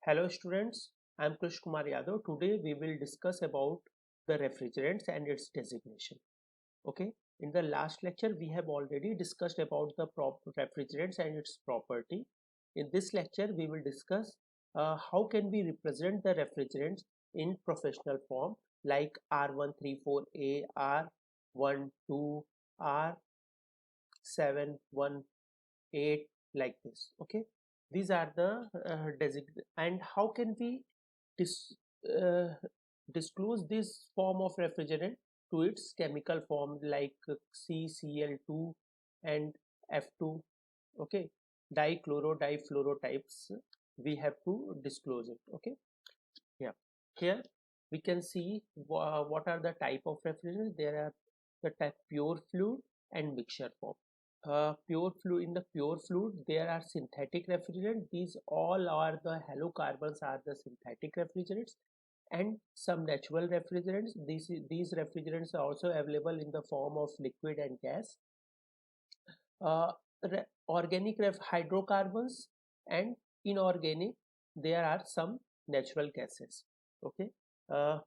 Hello students, I am Krish Kumar Yadav. Today we will discuss about the refrigerants and its designation. Okay, in the last lecture we have already discussed about the refrigerants and its property. In this lecture we will discuss how can we represent the refrigerants in professional form like R134A, R12, R718 like this. Okay, these are the and how can we dis uh, disclose this form of refrigerant to its chemical form like CCl2 and F2. Okay, dichloro difluoro types we have to disclose it. Okay, yeah, here we can see what are the type of refrigerants. There are the type pure fluid and mixture form. Pure fluid, in the pure fluid there are synthetic refrigerant. These all are the halocarbons are the synthetic refrigerants, and some natural refrigerants. These refrigerants are also available in the form of liquid and gas. uh, Organic hydrocarbons and inorganic, there are some natural gases. Okay, uh,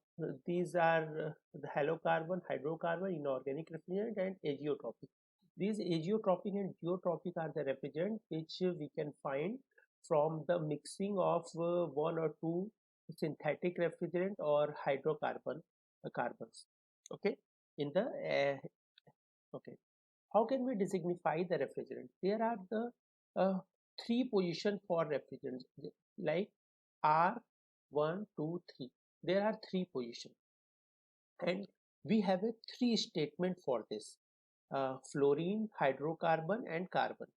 these are the halocarbon, hydrocarbon, inorganic refrigerant and azeotropic. These azeotropic and geotropic are the refrigerant which we can find from the mixing of one or two synthetic refrigerant or hydrocarbon carbons. Okay, in the okay, how can we designify the refrigerant? There are the three position for refrigerants like R1, 2, 3. There are three positions, and we have a three statement for this: fluorine, hydrocarbon, and carbon.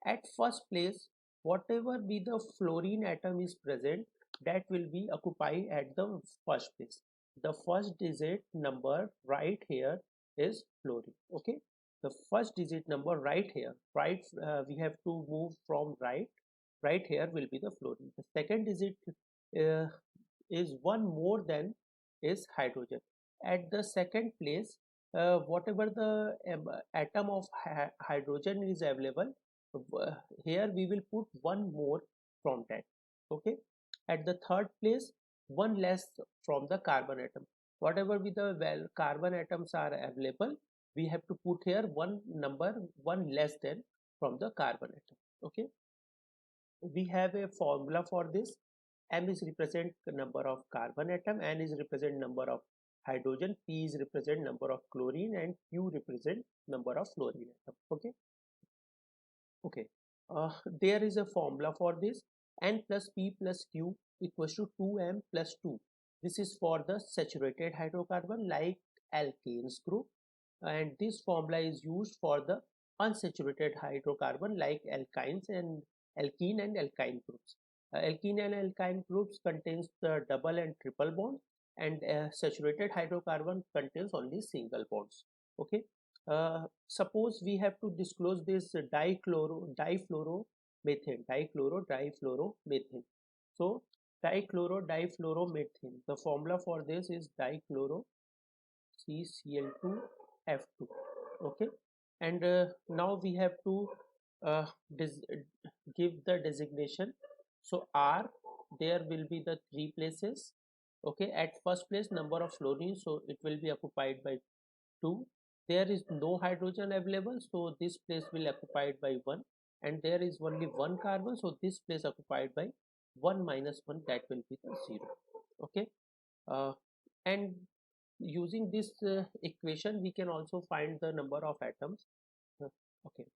At first place, whatever be the fluorine atom is present, that will be occupied at the first place. The first digit number right here is fluorine. Okay, the first digit number right here, right, we have to move from right here will be the fluorine. The second digit uh, is one more than is hydrogen. At the second place, whatever the atom of hydrogen is available, uh, here we will put one more from that. Okay, at the third place, one less from the carbon atom. Whatever with the carbon atoms are available, we have to put here one number, one less than from the carbon atom. Okay, we have a formula for this. M is represent number of carbon atom, N is represent number of hydrogen, P is represent number of chlorine, and Q represent number of fluorine atom. Okay, okay, there is a formula for this. N plus P plus Q equals to 2M plus 2. This is for the saturated hydrocarbon like alkanes group, and this formula is used for the unsaturated hydrocarbon like alkynes and alkene and alkyne groups. Alkene and alkyne groups contains the double and triple bond, and saturated hydrocarbon contains only single bonds. Okay, suppose we have to disclose this difluoromethane. So difluoromethane, the formula for this is dichloro CCl2F2. Okay, and now we have to uh, give the designation. So R, there will be the three places. Okay, at first place number of fluorine, so it will be occupied by 2. There is no hydrogen available, so this place will occupied by 1, and there is only one carbon, so this place occupied by 1 minus 1, that will be the 0. Okay, uh, and using this equation we can also find the number of atoms. Uh, okay,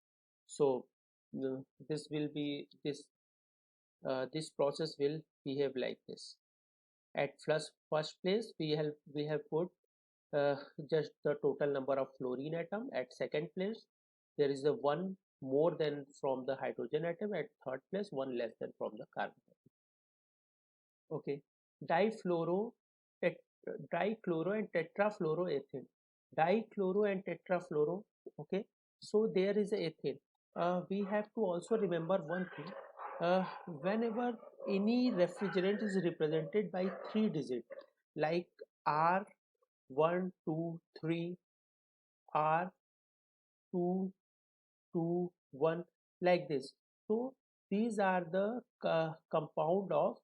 so this will be this process will behave like this. At first place we have put uh, just the total number of fluorine atom. At second place there is a one more than from the hydrogen atom. At third place one less than from the carbon atom. Okay, difluoro tet- dichloro and tetrafluoroethane. Dichloro and tetrafluoro. Okay, so there is a ethane. We have to also remember one thing. Whenever any refrigerant is represented by three digits like R 1, 2, 3, R 2, 2, 1, like this. So these are the compound of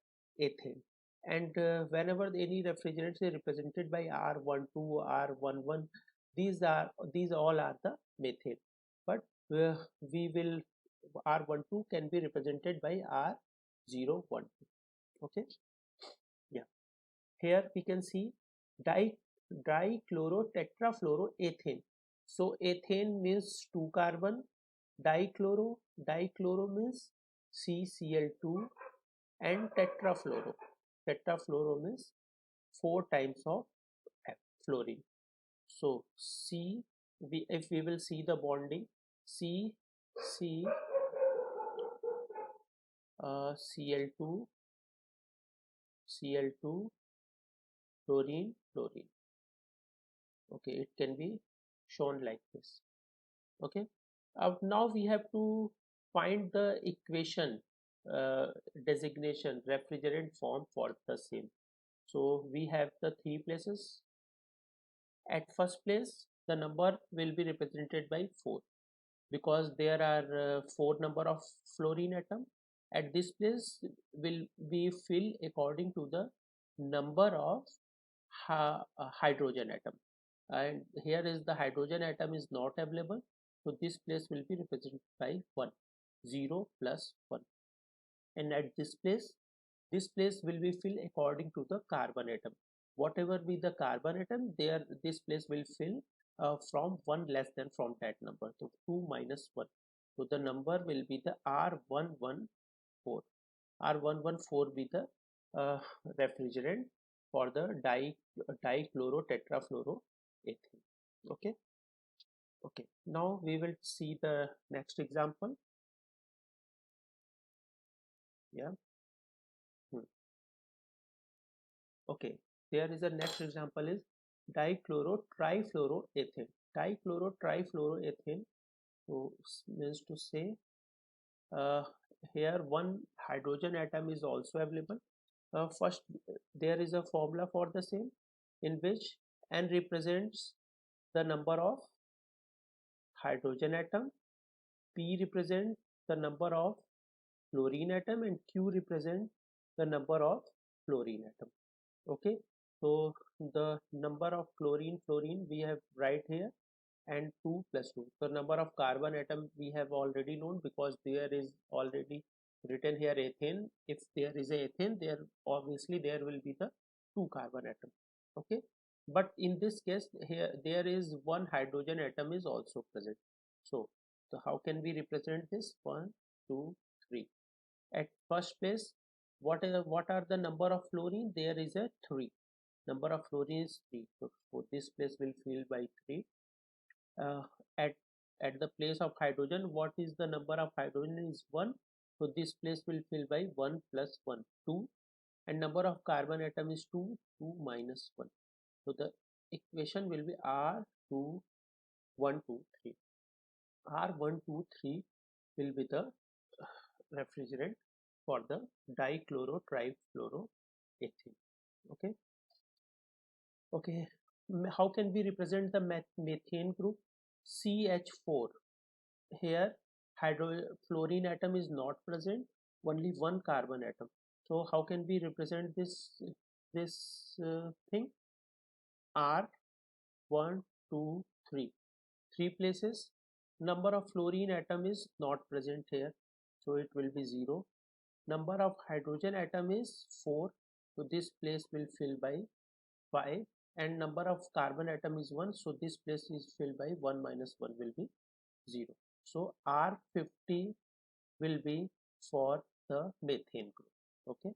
ethane. And whenever any refrigerants is represented by R12, R11, these all are the methane. But we will R12 can be represented by R012. Okay, yeah. Here we can see di dichlorotetrafluoroethane. So ethane means 2 carbon, dichloro means CCl2, and tetrafluoro means 4 times of fluorine. So if we will see the bonding, C C Cl2 Cl2 fluorine. Okay, it can be shown like this. Okay, now we have to find the equation, uh, designation, refrigerant form for the same. So we have the three places. At first place, the number will be represented by 4 because there are 4 number of fluorine atom. At this place will be fill according to the number of hydrogen atom, and here is the hydrogen atom is not available, so this place will be represented by 1, 0 plus 1. And at this place will be filled according to the carbon atom. Whatever be the carbon atom, there this place will fill from 1 less than from that number, so 2 minus 1. So the number will be the R114. R114 be the uh, refrigerant for the dichlorotetrafluoroethane. Okay, okay. Now we will see the next example. Yeah. Hmm. Okay, there is a next example is dichlorotrifluoroethane. Dichlorotrifluoroethane, so means to say, uh, here one hydrogen atom is also available. First, there is a formula for the same in which N represents the number of hydrogen atom, P represents the number of fluorine atom, and Q represents the number of fluorine atom. Okay, so the number of fluorine we have right here, and 2 plus 2. So number of carbon atom we have already known because there is already written here ethane. If there is a ethane, there obviously there will be the 2 carbon atom. Okay, but in this case here there is one hydrogen atom is also present. So how can we represent this? 1, 2, 3. At first place, what are the number of fluorine? There is a 3. Number of fluorine is 3. So this place will fill by 3. uh, at the place of hydrogen, what is the number of hydrogen is 1, so this place will fill by 1 plus 1, 2. And number of carbon atom is 2, 2 minus 1. So the equation will be R2123. R123 will be the refrigerant for the dichlorotrifluoroethane. Okay, okay. How can we represent the methane group? CH4. Here fluorine atom is not present, only one carbon atom. So how can we represent this thing? R 1, 2, 3. 3 places. Number of fluorine atom is not present here, so it will be 0. Number of hydrogen atom is 4, so this place will fill by 5. And number of carbon atom is 1, so this place is filled by 1 minus 1 will be 0. So R50 will be for the methane group. Okay,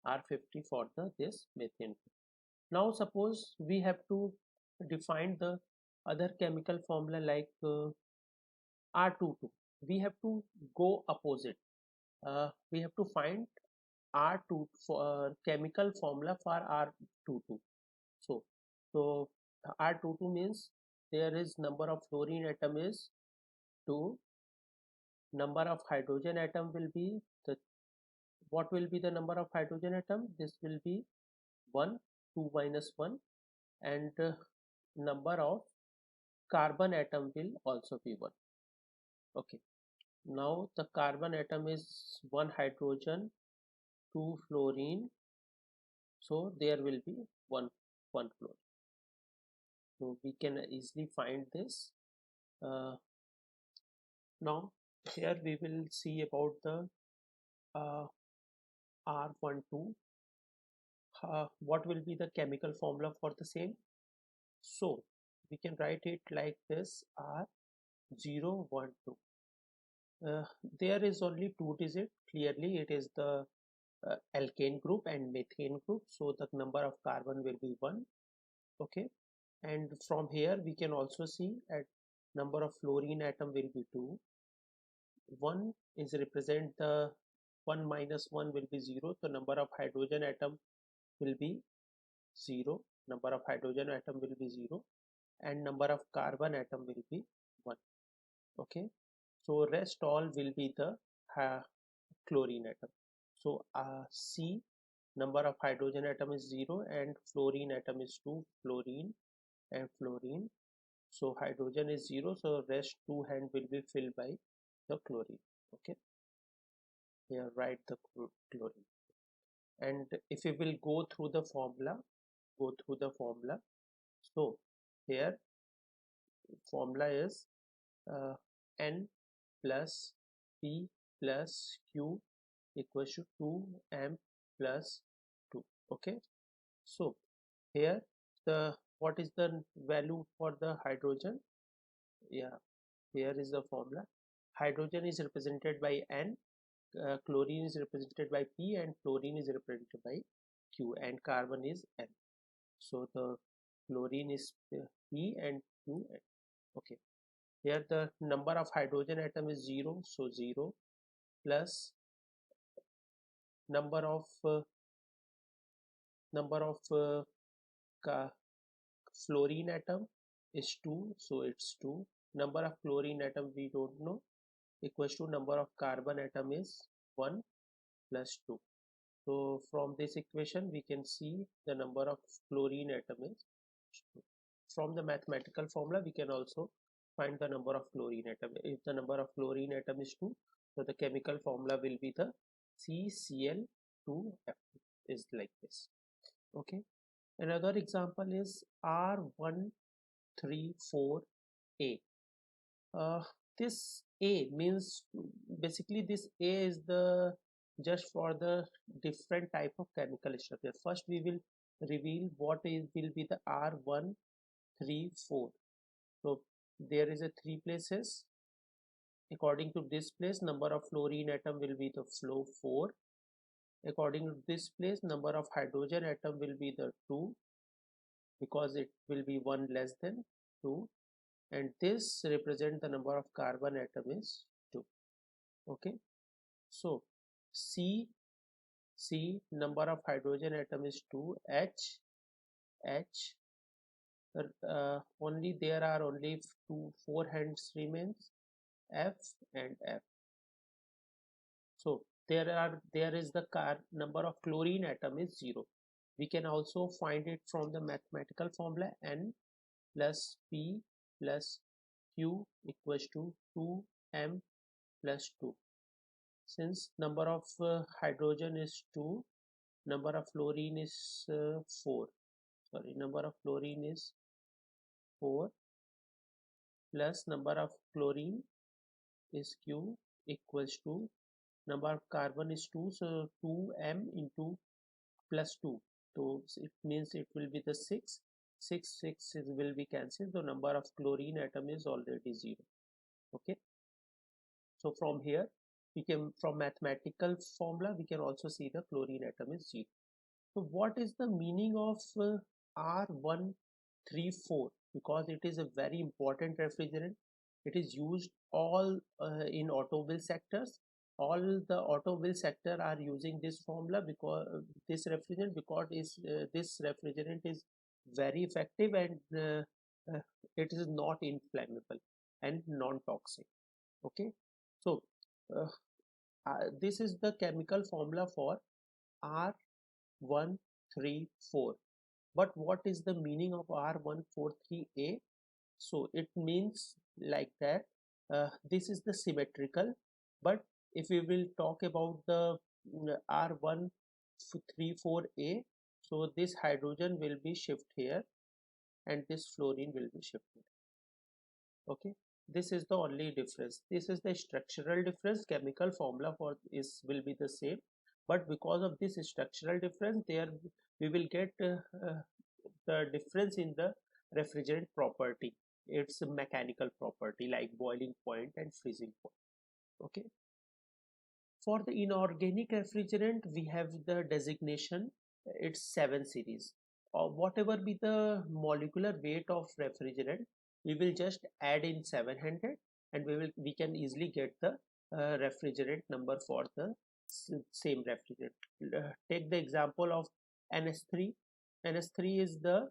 R50 for the this methane group. Now suppose we have to define the other chemical formula like R22. We have to go opposite. We have to find R2 for chemical formula for R22. So so R22 means there is number of fluorine atom is 2, number of hydrogen atom will be the, what will be the number of hydrogen atom? This will be 1, 2 minus 1. And number of carbon atom will also be 1. Okay, now the carbon atom is 1 hydrogen, 2 fluorine, So there will be one chlorine. So we can easily find this. uh, Now here we will see about the uh, R12. What will be the chemical formula for the same? So we can write it like this: R012. There is only two digits. Clearly it is the alkane group and methane group, so the number of carbon will be 1. Okay, and from here we can also see at number of fluorine atom will be 2. 1 is represent the 1 minus 1 will be 0, so number of hydrogen atom will be 0, number of hydrogen atom will be 0, and number of carbon atom will be 1. Okay, so rest all will be the chlorine atom. So C, number of hydrogen atom is 0 and fluorine atom is 2, fluorine and fluorine. So hydrogen is 0, so rest 2 hand will be filled by the chlorine. Okay, here write the chlorine. And if we will go through the formula, so here formula is N plus P plus Q equals to 2m plus 2. Okay, so here the what is the value for the hydrogen? Yeah, here is the formula. Hydrogen is represented by N, chlorine is represented by P, and fluorine is represented by Q, and carbon is N. So the chlorine is P and Q N. Okay, here the number of hydrogen atom is 0, so 0 plus number of fluorine atom is 2, so it's 2. Number of chlorine atom we don't know, equals to number of carbon atom is 1 plus 2. So from this equation we can see the number of fluorine atom is 2. From the mathematical formula we can also find the number of chlorine atom. If the number of fluorine atom is 2, so the chemical formula will be the CCl2F, is like this. Okay, another example is R134A. This A means, basically this A is the just for the different type of chemical structure. First we will reveal what is will be the R134. So there is a 3 places. According to this place, number of fluorine atom will be the flow 4. According to this place, number of hydrogen atom will be the 2, because it will be 1 less than 2, and this represent the number of carbon atom is 2. Okay, so C number of hydrogen atom is 2, H only there are only 4 hands remains, F and F. So there is the number of chlorine atom is 0. We can also find it from the mathematical formula: N plus P plus Q equals to 2m plus 2. Since number of hydrogen is 2, number of fluorine is 4. Sorry, number of fluorine is 4 plus number of chlorine is Q equals to number of carbon is 2, so 2m into plus 2, so it means it will be the 6. 6 will be cancelled, the number of chlorine atom is already 0. Okay, so from here we can, from mathematical formula we can also see the chlorine atom is 0. So what is the meaning of R134? Because it is a very important refrigerant. It is used all in automobile sectors. All the automobile sector are using this formula, because this refrigerant, because this refrigerant is very effective, and it is not inflammable and non-toxic. Okay, so uh, this is the chemical formula for R134. But what is the meaning of R143A? So it means like that, this is the symmetrical. But if we will talk about the R134A, So this hydrogen will be shift here and this fluorine will be shifted. Okay, this is the only difference. This is the structural difference. Chemical formula for is will be the same, but because of this structural difference, there we will get the difference in the refrigerant property. It's a mechanical property like boiling point and freezing point. Okay, for the inorganic refrigerant we have the designation, it's 7 series, or whatever be the molecular weight of refrigerant we will just add in 700 and we can easily get the refrigerant number for the same refrigerant. Take the example of NS3. NS3 is the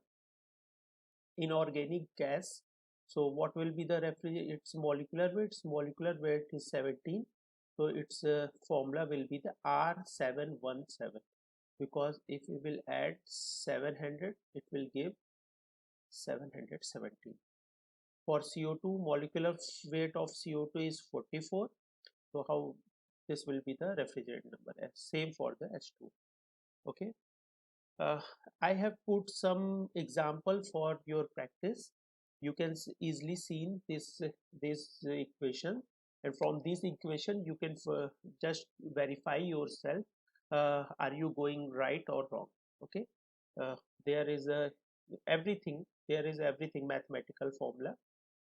inorganic gas. So what will be the refrigerant? Its molecular weight? Its molecular weight is 17. So its formula will be the R717, because if we will add 700, it will give 717. For CO2, molecular weight of CO2 is 44. So how this will be the refrigerant number? Same for the H2. Okay. uh, I have put some example for your practice. You can easily see this equation, and from this equation you can just verify yourself, are you going right or wrong. Okay, uh, there is a everything there is everything mathematical formula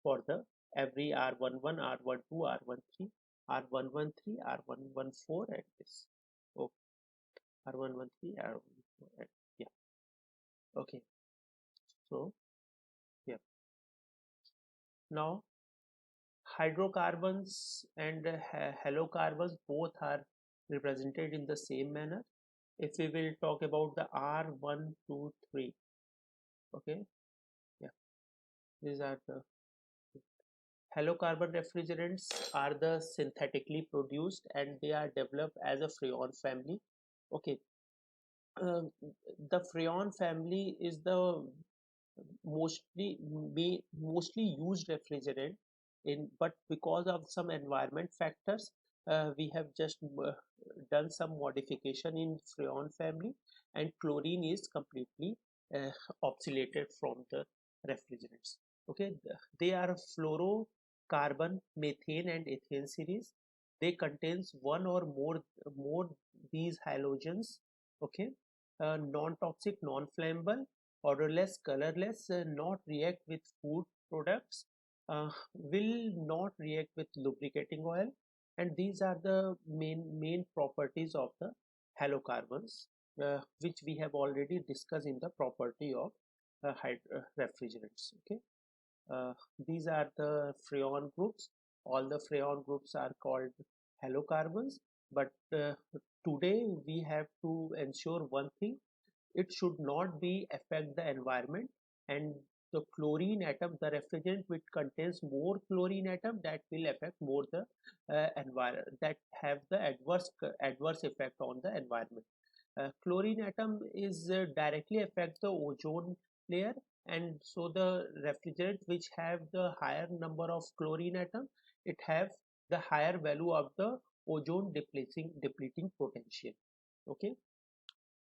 for the every R11, R12, R13, R113, R114, and this. Oh, R113, R114. Yeah. Okay. So yeah. Now hydrocarbons and halocarbons both are represented in the same manner. If we will talk about the R123, okay, yeah, these are the halocarbon refrigerants are the synthetically produced and they are developed as a freon family. Okay, uh, the freon family is the mostly used refrigerant in, but because of some environment factors we have just done some modification in freon family, and chlorine is completely uh, obsoleted from the refrigerants. Okay, they are fluorocarbon, methane and ethane series. They contains one or more these halogens. Okay, non-toxic, non-flammable, odorless, colorless, not react with food products, will not react with lubricating oil, and these are the main properties of the halocarbons, which we have already discussed in the property of refrigerants. Okay, uh, these are the freon groups. All the freon groups are called halocarbons, but today we have to ensure one thing: it should not be affect the environment, and the chlorine atom, the refrigerant which contains more chlorine atom, that will affect more the environment, that have the adverse effect on the environment. Chlorine atom is directly affect the ozone layer, and so the refrigerant which have the higher number of chlorine atom, it have the higher value of the ozone depleting potential. Okay,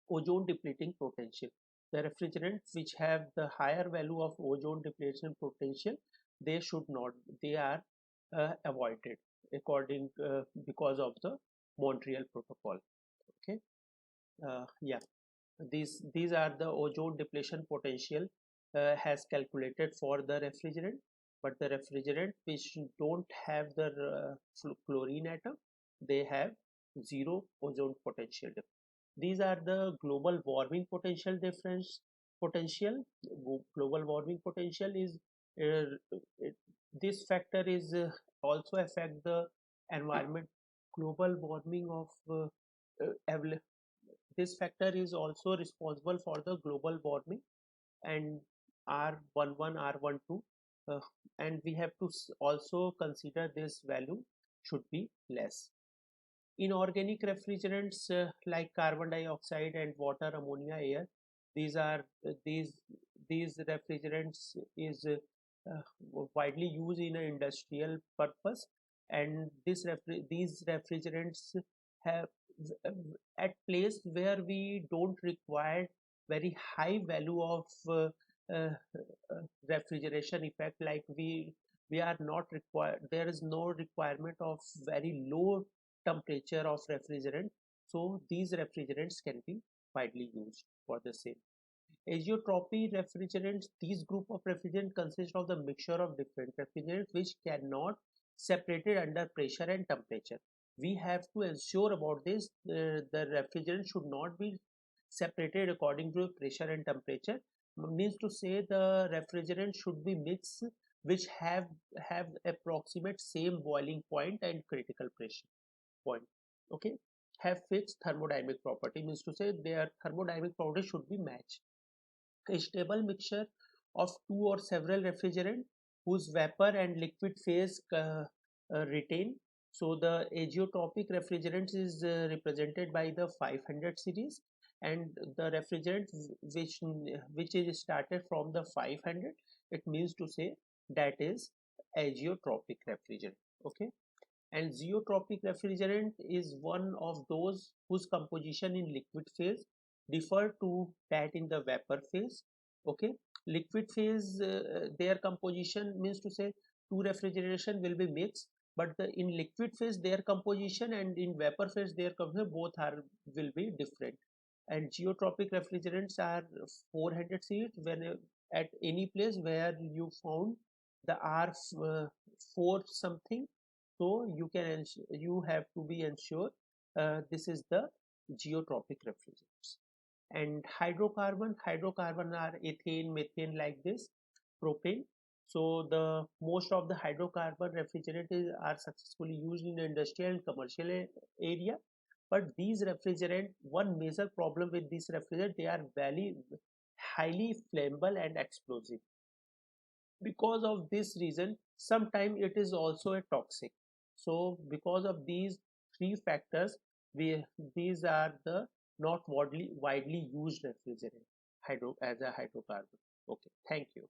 ozone depleting potential. The refrigerants which have the higher value of ozone depletion potential, they should not, they are avoided according because of the Montreal Protocol. Okay, yeah, these are the ozone depletion potential has calculated for the refrigerant, but the refrigerant which don't have the chlorine atom, they have zero ozone potential. These are the global warming potential difference. Potential global warming potential is it, this factor is also affect the environment. Global warming of this factor is also responsible for the global warming and R11, R12, uh, and we have to also consider this value should be less. Inorganic refrigerants like carbon dioxide and water, ammonia, air, these are these refrigerants is widely used in an industrial purpose, and these refrigerants have at place where we don't require very high value of uh, refrigeration effect, like we are not required, there is no requirement of very low temperature of refrigerant, so these refrigerants can be widely used for the same. Azeotropy refrigerants, these group of refrigerant consist of the mixture of different refrigerants which cannot separated under pressure and temperature. We have to ensure about this. The refrigerant should not be separated according to pressure and temperature. Means to say the refrigerant should be mixed which have approximate same boiling point and critical pressure point. Okay, have fixed thermodynamic property, means to say their thermodynamic property should be matched. A stable mixture of two or several refrigerant whose vapor and liquid phase retain. So the azeotropic refrigerant is represented by the 500 series, and the refrigerant which is started from the 500, it means to say that is azeotropic refrigerant. Okay, and zeotropic refrigerant is one of those whose composition in liquid phase differ to that in the vapor phase. Okay, liquid phase, their composition means to say two refrigeration will be mixed, but in liquid phase their composition and in vapor phase their composition both are will be different. And geotropic refrigerants are 400 series when at any place where you found the R4 something, so you can you have to be ensure this is the geotropic refrigerants. And hydrocarbon are ethane, methane, like this, propane. So the most of the hydrocarbon refrigerants are successfully used in the industrial and commercial area. But these refrigerant, one major problem with these refrigerant, they are very highly flammable and explosive. Because of this reason sometimes it is also a toxic. So because of these three factors, we these are the not widely used refrigerant hydro as a hydrocarbon. Okay, thank you.